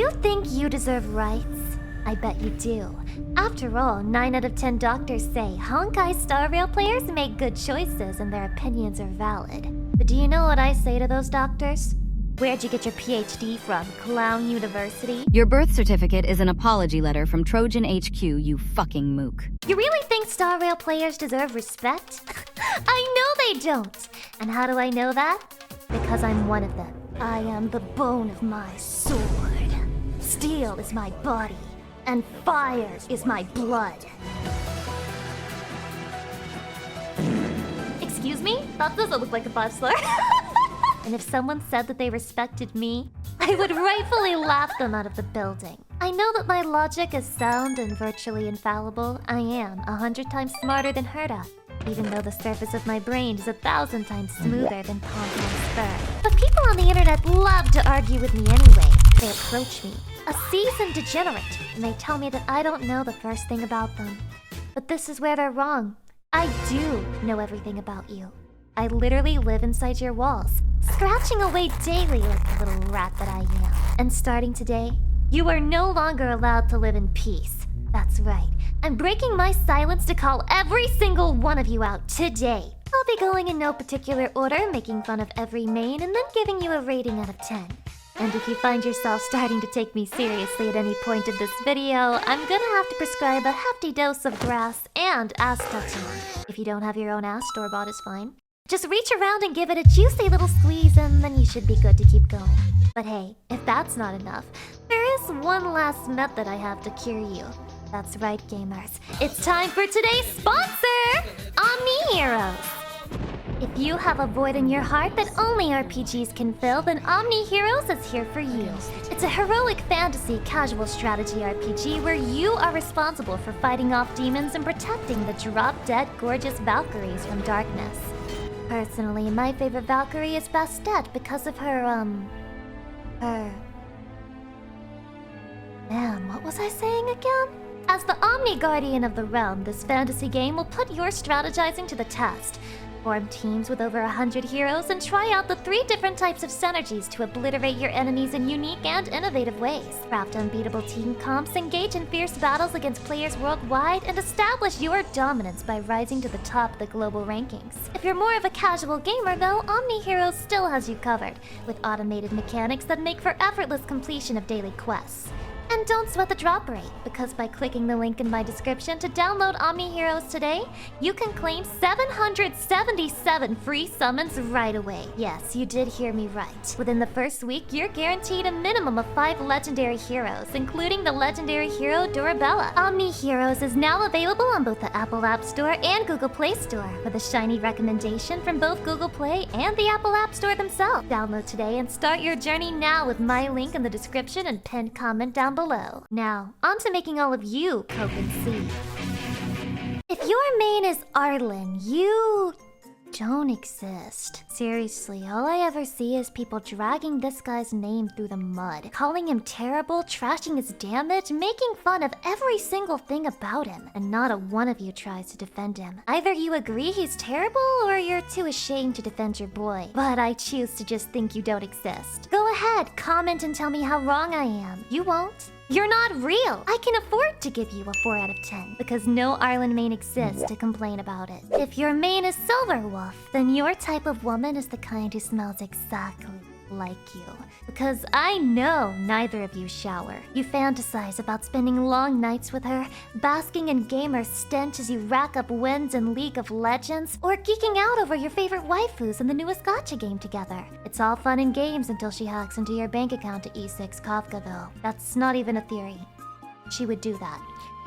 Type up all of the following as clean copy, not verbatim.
you think you deserve rights? I bet you do. After all, 9 out of 10 doctors say Honkai Star Rail players make good choices and their opinions are valid. But do you know what I say to those doctors? Where'd you get your PhD from? Clown University? Your birth certificate is an apology letter from Trojan HQ, you fucking mook. You really think Star Rail players deserve respect? I know they don't! And how do I know that? Because I'm one of them. I am the bone of my sword. Steel is my body. And fire is my blood. Excuse me? That doesn't look like a bachelor. And if someone said that they respected me, I would rightfully laugh them out of the building. I know that my logic is sound and virtually infallible. I am 100 times smarter than Herta, even though the surface of my brain is 1,000 times smoother than Ponton's fur. But people on the internet love to argue with me anyway. They approach me, a seasoned degenerate, and they tell me that I don't know the first thing about them. But this is where they're wrong. I do know everything about you. I literally live inside your walls, scratching away daily like the little rat that I am. And starting today, you are no longer allowed to live in peace. That's right. I'm breaking my silence to call every single one of you out today. I'll be going in no particular order, making fun of every main, and then giving you a rating out of 10. And if you find yourself starting to take me seriously at any point of this video, I'm gonna have to prescribe a hefty dose of grass and ass touching. If you don't have your own ass, store-bought is fine. Just reach around and give it a juicy little squeeze and then you should be good to keep going. But hey, if that's not enough, there is one last method I have to cure you. That's right, gamers. It's time for today's sponsor, Omni Heroes. If you have a void in your heart that only RPGs can fill, then Omni Heroes is here for you. It's a heroic fantasy casual strategy RPG where you are responsible for fighting off demons and protecting the drop-dead gorgeous Valkyries from darkness. Personally, my favorite Valkyrie is Bastet because of her, Man, what was I saying again? As the Omni Guardian of the Realm, this fantasy game will put your strategizing to the test. Form teams with over 100 heroes and try out the 3 different types of synergies to obliterate your enemies in unique and innovative ways. Craft unbeatable team comps, engage in fierce battles against players worldwide, and establish your dominance by rising to the top of the global rankings. If you're more of a casual gamer though, Omni Heroes still has you covered, with automated mechanics that make for effortless completion of daily quests. And don't sweat the drop rate, because by clicking the link in my description to download Omni Heroes today, you can claim 777 free summons right away. Yes, you did hear me right. Within the first week, you're guaranteed a minimum of 5 legendary heroes, including the legendary hero Durabella. Omni Heroes is now available on both the Apple App Store and Google Play Store, with a shiny recommendation from both Google Play and the Apple App Store themselves. Download today and start your journey now with my link in the description and pinned comment down below. Now, on to making all of you cope and see. If your main is Arlan, you don't exist. Seriously, all I ever see is people dragging this guy's name through the mud, calling him terrible, trashing his damage, making fun of every single thing about him, and not a one of you tries to defend him. Either you agree he's terrible, or you're too ashamed to defend your boy. But I choose to just think you don't exist. Go ahead, comment and tell me how wrong I am. You won't. You're not real! I can afford to give you a 4 out of 10, because no Arlan main exists to complain about it. If your main is Silverwolf, then your type of woman is the kind who smells exactly like you. Because I know neither of you shower. You fantasize about spending long nights with her, basking in gamer stench as you rack up wins in League of Legends, or geeking out over your favorite waifus in the newest gacha game together. It's all fun and games until she hacks into your bank account to E6 Kafka though. That's not even a theory. She would do that.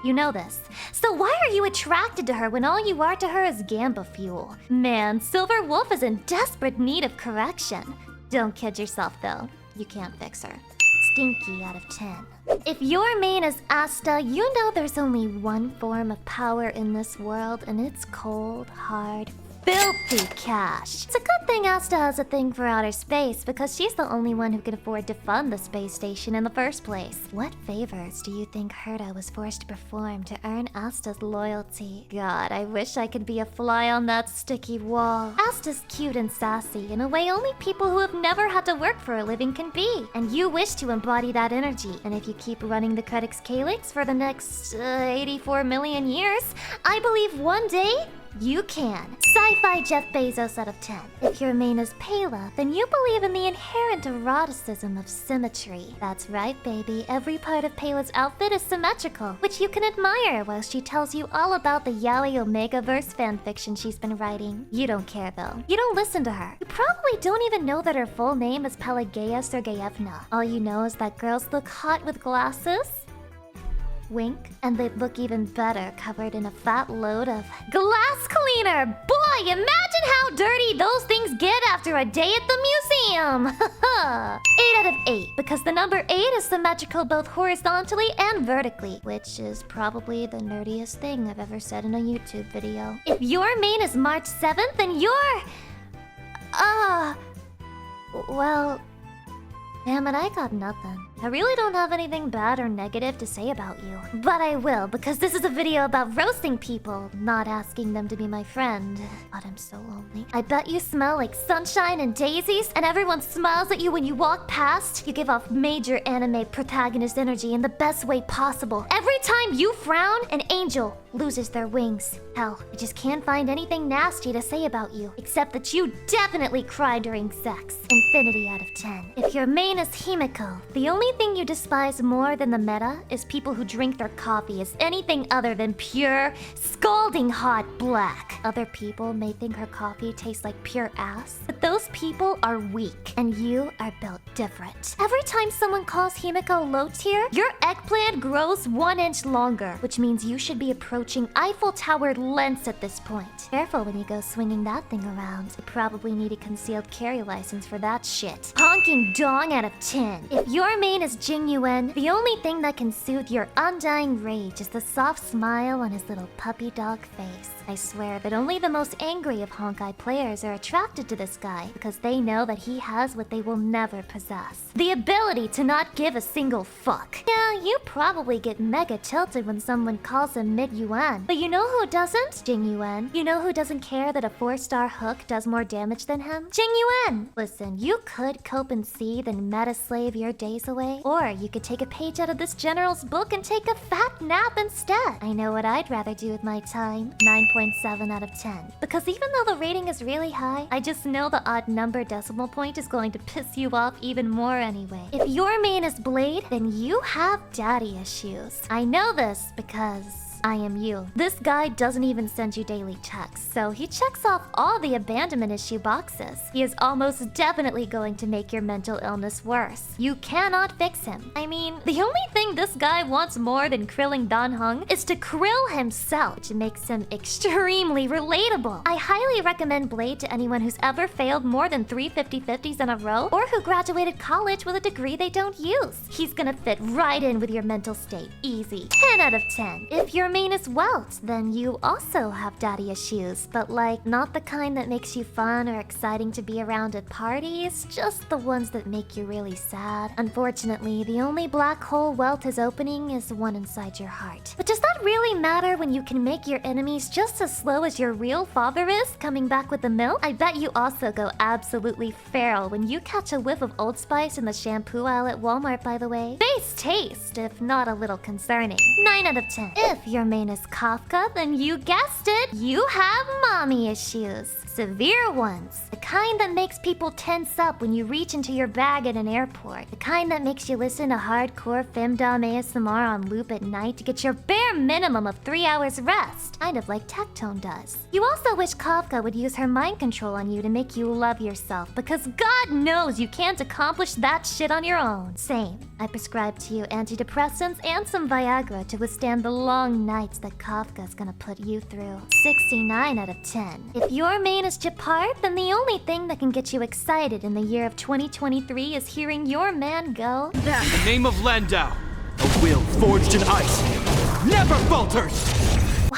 You know this. So why are you attracted to her when all you are to her is Gamba fuel? Man, Silverwolf is in desperate need of correction. Don't kid yourself though. You can't fix her. Stinky out of 10. If your main is Asta, you know there's only one form of power in this world, and it's cold, hard, filthy cash. It's a good thing Asta has a thing for outer space because she's the only one who can afford to fund the space station in the first place. What favors do you think Herta was forced to perform to earn Asta's loyalty? God, I wish I could be a fly on that sticky wall. Asta's cute and sassy in a way only people who have never had to work for a living can be. And you wish to embody that energy. And if you keep running the Credix Calyx for the next 84 million years, I believe one day you can. Sci-fi Jeff Bezos out of 10. If your main is Pela, then you believe in the inherent eroticism of symmetry. That's right, baby. Every part of Pela's outfit is symmetrical, which you can admire while she tells you all about the Yaoi Omegaverse fanfiction she's been writing. You don't care, though. You don't listen to her. You probably don't even know that her full name is Pelageya Sergeyevna. All you know is that girls look hot with glasses. Wink. And they'd look even better covered in a fat load of glass cleaner! Boy, imagine how dirty those things get after a day at the museum! 8 out of 8, because the number 8 is symmetrical both horizontally and vertically, which is probably the nerdiest thing I've ever said in a YouTube video. If your main is March 7th, then you're... well... Damn it, I got nothing. I really don't have anything bad or negative to say about you. But I will, because this is a video about roasting people, not asking them to be my friend. God, I'm so lonely. I bet you smell like sunshine and daisies, and everyone smiles at you when you walk past. You give off major anime protagonist energy in the best way possible. Every time you frown, an angel loses their wings. Hell, I just can't find anything nasty to say about you, except that you definitely cry during sex. Infinity out of 10. If your main is himeko, the only thing you despise more than the meta is people who drink their coffee as anything other than pure, scalding hot black. Other people may think her coffee tastes like pure ass, but those people are weak, and you are built different. Every time someone calls himeko low tier, your eggplant grows 1 inch longer, which means you should be approaching Eiffel Tower lengths at this point. Careful when you go swinging that thing around. You probably need a concealed carry license for that shit. Honking dong out of 10. If your main is Yuan, the only thing that can soothe your undying rage is the soft smile on his little puppy dog face. I swear that only the most angry of Honkai players are attracted to this guy because they know that he has what they will never possess. The ability to not give a single fuck. Yeah, you probably get mega tilted when someone calls him mid-yuan, but you know who doesn't? Yuan. You know who doesn't care that a 4-star hook does more damage than him? Yuan. Listen, you could cope and seethe and meta-slave your days away, or you could take a page out of this general's book and take a fat nap instead. I know what I'd rather do with my time. 9.7 out of 10. Because even though the rating is really high, I just know the odd number decimal point is going to piss you off even more anyway. If your main is Blade, then you have daddy issues. I know this because I am you. This guy doesn't even send you daily texts, so he checks off all the abandonment issue boxes. He is almost definitely going to make your mental illness worse. You cannot fix him. I mean, the only thing this guy wants more than krilling Danhung is to krill himself, which makes him extremely relatable. I highly recommend Blade to anyone who's ever failed more than 3 50/50s in a row, or who graduated college with a degree they don't use. He's gonna fit right in with your mental state. Easy. 10 out of 10. If your main is Welt, then you also have daddy issues, but like, not the kind that makes you fun or exciting to be around at parties, just the ones that make you really sad. Unfortunately, the only black hole Welt is opening is the one inside your heart. But does that really matter when you can make your enemies just as slow as your real father is coming back with the milk? I bet you also go absolutely feral when you catch a whiff of Old Spice in the shampoo aisle at Walmart, by the way. Base taste, if not a little concerning. 9 out of 10. If your main is Kafka, then you guessed it, you have mommy issues. Severe ones. The kind that makes people tense up when you reach into your bag at an airport. The kind that makes you listen to hardcore femdom ASMR on loop at night to get your bare minimum of 3 hours rest. Kind of like Tectone does. You also wish Kafka would use her mind control on you to make you love yourself, because God knows you can't accomplish that shit on your own. Same. I prescribe to you antidepressants and some Viagra to withstand the long nights that Kafka's gonna put you through. 69 out of 10. If your main is gepard, then the only thing that can get you excited in the year of 2023 is hearing your man go, In the name of Landau, a will forged in ice never falters!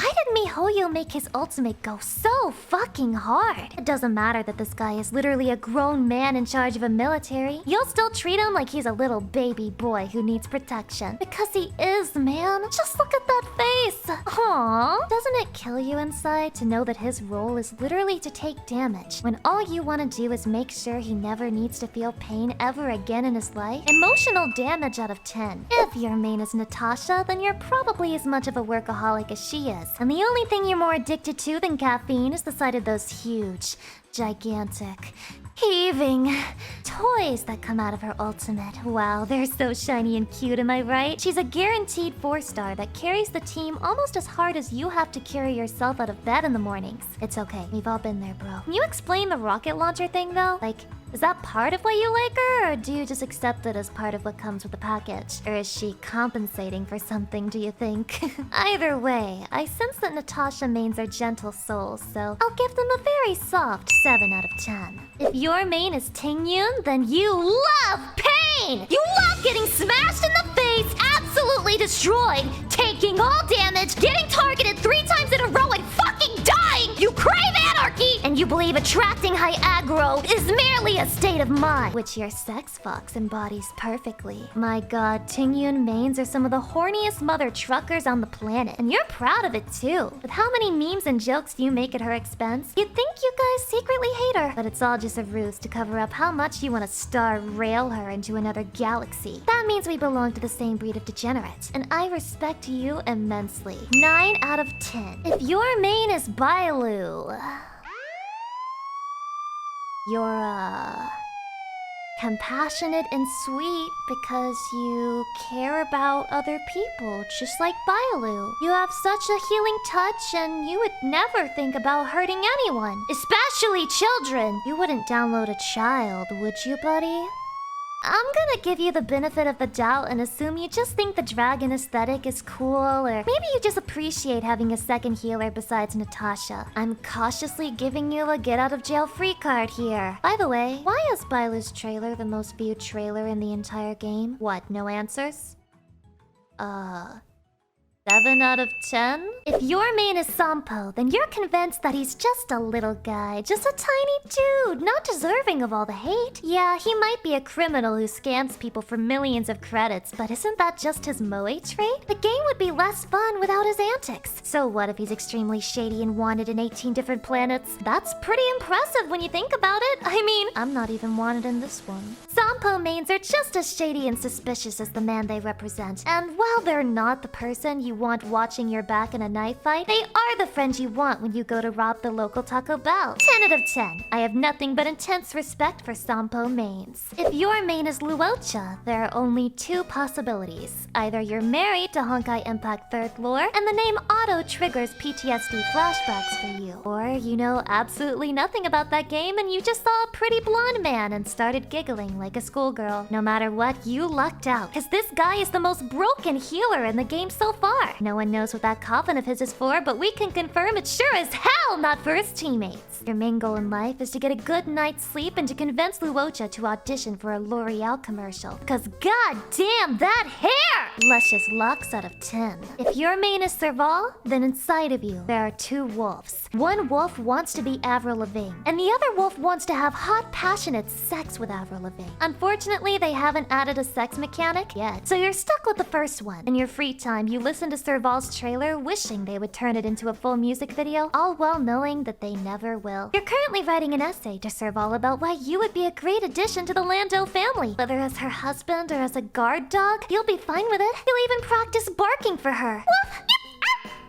why did MMIKEYYT make his ultimate go so fucking hard. It doesn't matter that this guy is literally a grown man in charge of a military. You'll still treat him like he's a little baby boy who needs protection. Because he is, man. Just look at that face. Aww. Doesn't it kill you inside to know that his role is literally to take damage, when all you want to do is make sure he never needs to feel pain ever again in his life? Emotional damage out of 10. If your main is Natasha, then you're probably as much of a workaholic as she is. And the only thing you're more addicted to than caffeine is the sight of those huge, gigantic, heaving toys that come out of her ultimate. Wow, they're so shiny and cute, am I right? She's a guaranteed 4-star that carries the team almost as hard as you have to carry yourself out of bed in the mornings. It's okay, we've all been there, bro. Can you explain the rocket launcher thing, though? Like, is that part of why you like her, or do you just accept it as part of what comes with the package? Or is she compensating for something, do you think? Either way, I sense that Natasha mains are gentle souls, so I'll give them a very soft 7 out of 10. If your main is Tingyun, then you love pain! You love getting smashed in the face, absolutely destroyed, taking all damage, getting targeted 3 times in a row and fucking dying! You crave anarchy! And you believe attracting high aggro is merely a state of mind, which your sex fox embodies perfectly. My god, Tingyun mains are some of the horniest mother truckers on the planet, and you're proud of it too. With how many memes and jokes you make at her expense, you'd think you guys secretly hate her, but it's all just a ruse to cover up how much you want to star rail her into another galaxy. That means we belong to the same breed of degenerate, and I respect you immensely. 9 out of 10. If your main is Bailu, you're, compassionate and sweet because you care about other people, just like Bailu. You have such a healing touch, and you would never think about hurting anyone, especially children. You wouldn't download a child, would you, buddy? I'm gonna give you the benefit of the doubt and assume you just think the dragon aesthetic is cool, or maybe you just appreciate having a second healer besides Natasha. I'm cautiously giving you a get-out-of-jail-free card here. By the way, why is Bailu's trailer the most viewed trailer in the entire game? What, no answers? 7 out of 10? If your main is Sampo, then you're convinced that he's just a little guy, just a tiny dude, not deserving of all the hate. Yeah, he might be a criminal who scams people for millions of credits, but isn't that just his moe trait? The game would be less fun without his antics. So what if he's extremely shady and wanted in 18 different planets? That's pretty impressive when you think about it. I mean, I'm not even wanted in this one. Sampo mains are just as shady and suspicious as the man they represent, and while they're not the person you want watching your back in a knife fight, they are the friends you want when you go to rob the local Taco Bell. 10 out of 10. I have nothing but intense respect for Sampo mains. If your main is luocha, there are only 2 possibilities. Either you're married to Honkai Impact 3rd lore, and the name auto triggers PTSD flashbacks for you. Or you know absolutely nothing about that game and you just saw a pretty blonde man and started giggling like a schoolgirl. No matter what, you lucked out, cause this guy is the most broken healer in the game so far. No one knows what that coffin of his is for, but we can confirm it's sure as hell not for his teammates. Your main goal in life is to get a good night's sleep and to convince luocha to audition for a L'Oreal commercial. Cause god damn that hair! Luscious locks out of 10. If your main is serval, then inside of you there are 2 wolves. One wolf wants to be Avril Lavigne, and the other wolf wants to have hot, passionate sex with Avril Lavigne. Unfortunately, they haven't added a sex mechanic yet, so you're stuck with the first one. In your free time, you listen to Serval's trailer, wishing they would turn it into a full music video, all while knowing that they never will. You're currently writing an essay to Serval about why you would be a great addition to the Lando family. Whether as her husband or as a guard dog, you'll be fine with it. You'll even practice barking for her. Woof!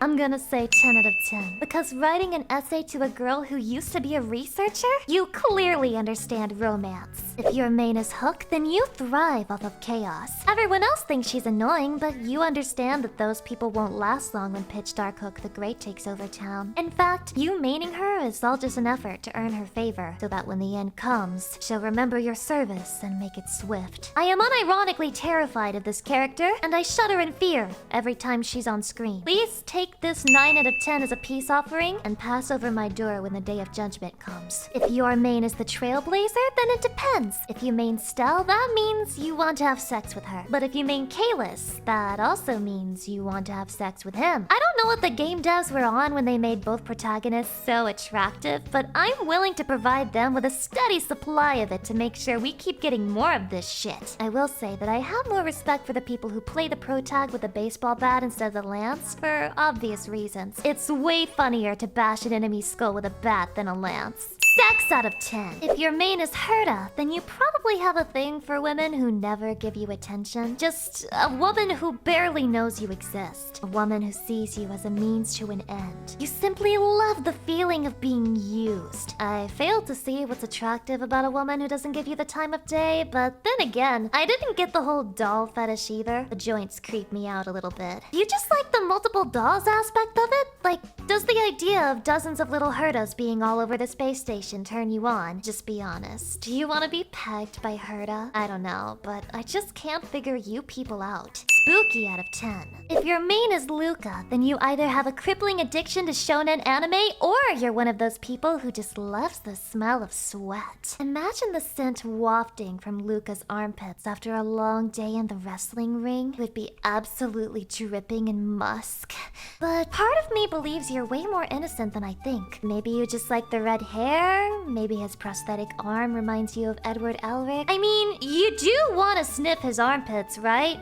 I'm gonna say 10 out of 10. Because writing an essay to a girl who used to be a researcher? You clearly understand romance. If your main is Hook, then you thrive off of chaos. Everyone else thinks she's annoying, but you understand that those people won't last long when Pitch Dark Hook the Great takes over town. In fact, you maining her is all just an effort to earn her favor, so that when the end comes, she'll remember your service and make it swift. I am unironically terrified of this character, and I shudder in fear every time she's on screen. Please take take this 9 out of 10 as a peace offering and pass over my door when the day of judgment comes. If your main is the trailblazer, then it depends. If you main Stell, that means you want to have sex with her. But if you main Kalis, that also means you want to have sex with him. I don't know what the game devs were on when they made both protagonists so attractive, but I'm willing to provide them with a steady supply of it to make sure we keep getting more of this shit. I will say that I have more respect for the people who play the protag with a baseball bat instead of the lance for obvious reasons. It's way funnier to bash an enemy's skull with a bat than a lance. 6 out of 10. If your main is Herta, then you probably have a thing for women who never give you attention. Just a woman who barely knows you exist. A woman who sees you as a means to an end. You simply love the feeling of being used. I fail to see what's attractive about a woman who doesn't give you the time of day, but then again, I didn't get the whole doll fetish either. The joints creep me out a little bit. You just like the multiple dolls aspect of it? Like, does the idea of dozens of little Hertas being all over the space station turn you on? Just be honest. Do you want to be pegged by Herta? I don't know, but I just can't figure you people out. Spooky out of 10. If your main is Luka, then you either have a crippling addiction to shonen anime, or you're one of those people who just loves the smell of sweat. Imagine the scent wafting from Luka's armpits after a long day in the wrestling ring. It would be absolutely dripping in musk. But part of me believes you're way more innocent than I think. Maybe you just like the red hair, maybe his prosthetic arm reminds you of Edward Elric. I mean, you do want to sniff his armpits, right?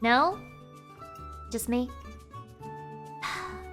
No? Just me?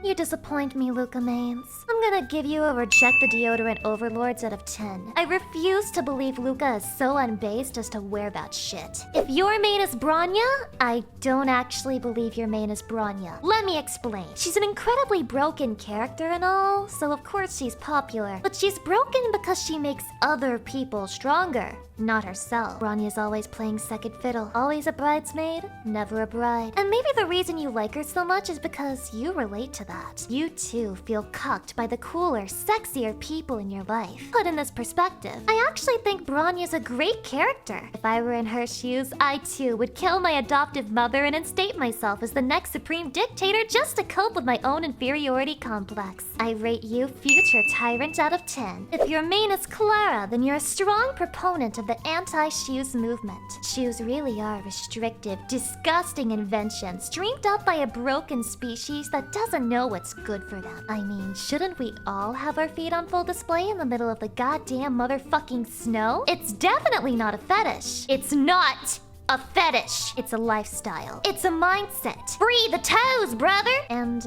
You disappoint me, Luka mains. I'm gonna give you a reject the deodorant overlords out of 10. I refuse to believe Luka is so unbased as to wear that shit. If your main is Bronya, I don't actually believe your main is Bronya. Let me explain. She's an incredibly broken character and all, so of course she's popular. But she's broken because she makes other people stronger, not herself. Bronya's always playing second fiddle. Always a bridesmaid, never a bride. And maybe the reason you like her so much is because you relate to that. You too feel cucked by the cooler, sexier people in your life. Put in this perspective, I actually think Bronya's a great character. If I were in her shoes, I too would kill my adoptive mother and instate myself as the next supreme dictator just to cope with my own inferiority complex. I rate you future tyrant out of 10. If your main is Clara, then you're a strong proponent of the anti-shoes movement. Shoes really are restrictive, disgusting inventions dreamed up by a broken species that doesn't know what's good for them. I mean, shouldn't we all have our feet on full display in the middle of the goddamn motherfucking snow? It's definitely not a fetish. It's not a fetish. It's a lifestyle. It's a mindset. Free the toes, brother! And,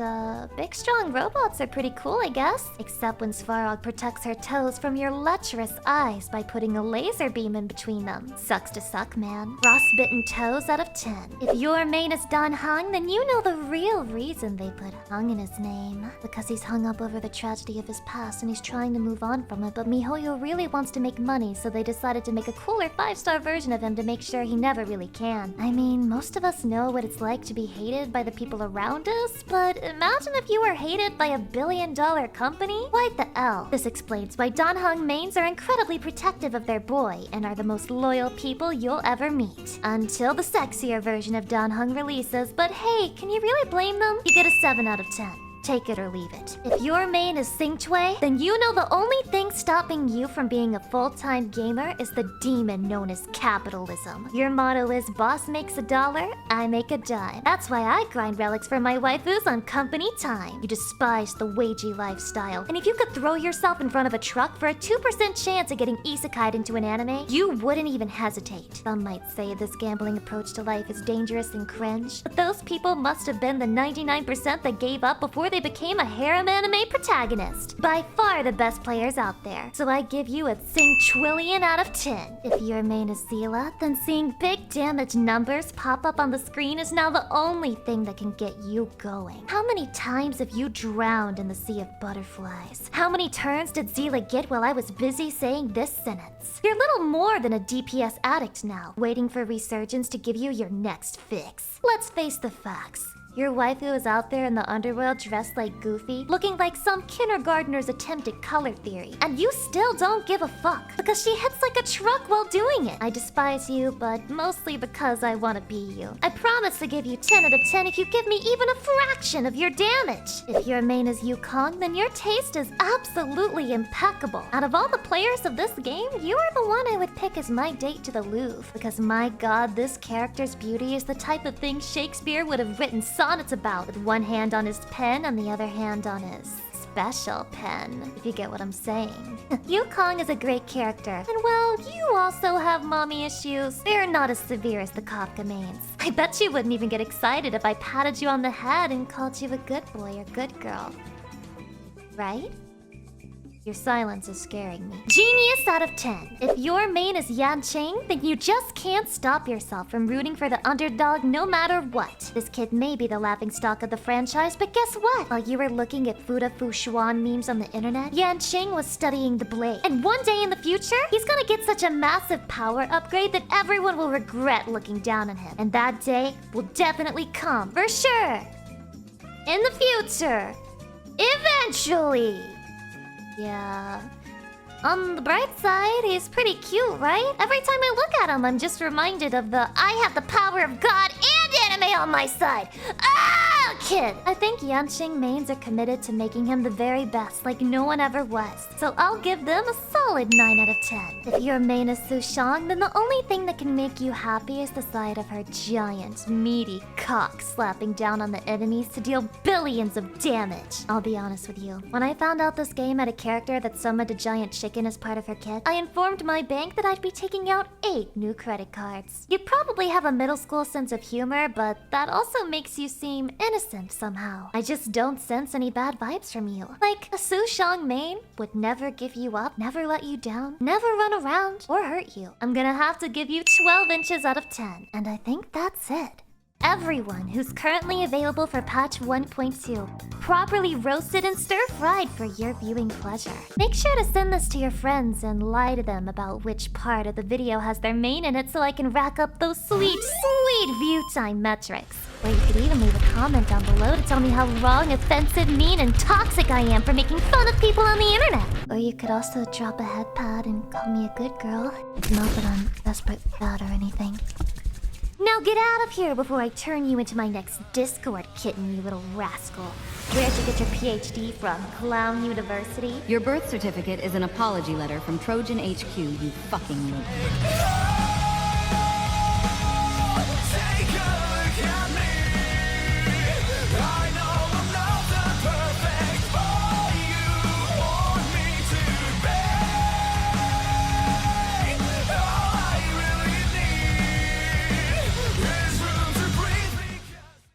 big strong robots are pretty cool, I guess. Except when Svarog protects her toes from your lecherous eyes by putting a laser beam in between them. Sucks to suck, man. Frostbitten toes out of 10. If your main is Dan Hung, then you know the real reason they put Hung in his name. Because he's hung up over the tragedy of his past and he's trying to move on from it, but MiHoYo really wants to make money, so they decided to make a cooler 5-star version of him to make sure he never really can. I mean, most of us know what it's like to be hated by the people around us, but imagine if you were hated by a billion-dollar company? Why the L? This explains why Dan Hung mains are incredibly protective of their boy and are the most loyal people you'll ever meet. Until the sexier version of Dan Hung releases, but hey, can you really blame them? You get a 7 out of 10. Take it or leave it. If your main is Qingque, then you know the only thing stopping you from being a full-time gamer is the demon known as capitalism. Your motto is boss makes $1, I make a dime. That's why I grind relics for my waifus on company time. You despise the wagey lifestyle. And if you could throw yourself in front of a truck for a 2% chance of getting isekai'd into an anime, you wouldn't even hesitate. Some might say this gambling approach to life is dangerous and cringe, but those people must have been the 99% that gave up before they became a harem anime protagonist. By far the best players out there. So I give you a Qingque out of 10. If your main is Seele, then seeing big damage numbers pop up on the screen is now the only thing that can get you going. How many times have you drowned in the sea of butterflies? How many turns did Seele get while I was busy saying this sentence? You're little more than a DPS addict now, waiting for resurgence to give you your next fix. Let's face the facts. Your waifu is out there in the underworld dressed like Goofy, looking like some kindergartner's attempt at color theory. And you still don't give a fuck, because she hits like a truck while doing it. I despise you, but mostly because I want to be you. I promise to give you 10 out of 10 if you give me even a fraction of your damage. If your main is Yukong, then your taste is absolutely impeccable. Out of all the players of this game, you are the one I would pick as my date to the Louvre. Because my god, this character's beauty is the type of thing Shakespeare would have written sonnets about, with one hand on his pen and the other hand on his special pen, if you get what I'm saying. Yukong is a great character, and well, you also have mommy issues. They're not as severe as the Kafka mains. I bet you wouldn't even get excited if I patted you on the head and called you a good boy or good girl. Right? Your silence is scaring me. Genius out of 10. If your main is yanqing, then you just can't stop yourself from rooting for the underdog no matter what. This kid may be the laughingstock of the franchise, but guess what? While you were looking at Fuda Fushuan memes on the internet, yanqing was studying the blade. And one day in the future, he's gonna get such a massive power upgrade that everyone will regret looking down on him. And that day will definitely come, for sure. In the future. Eventually. Yeah. On the bright side, he's pretty cute, right? Every time I look at him, I'm just reminded of the I have the power of God and anime on my side. Ah, kid! I think yanqing mains are committed to making him the very best, like no one ever was. So I'll give them a solid 9 out of 10. If your main is Sushang, then the only thing that can make you happy is the sight of her giant, meaty cock slapping down on the enemies to deal billions of damage. I'll be honest with you. When I found out this game had a character that summoned a giant chicken as part of her kit, I informed my bank that I'd be taking out 8 new credit cards. You probably have a middle school sense of humor, but that also makes you seem innocent somehow. I just don't sense any bad vibes from you. Like, a Sushang main would never give you up, never let you down, never run around, or hurt you. I'm gonna have to give you 12 inches out of 10, and I think that's it. Everyone who's currently available for patch 1.2, properly roasted and stir-fried for your viewing pleasure. Make sure to send this to your friends and lie to them about which part of the video has their main in it so I can rack up those sweet, sweet view time metrics. Or you could even leave a comment down below to tell me how wrong, offensive, mean, and toxic I am for making fun of people on the internet. Or you could also drop a head pad and call me a good girl. Not that I'm desperate for that or anything. Now get out of here before I turn you into my next Discord kitten, you little rascal. Where'd you get your PhD from? Clown University? Your birth certificate is an apology letter from Trojan HQ, you fucking noob.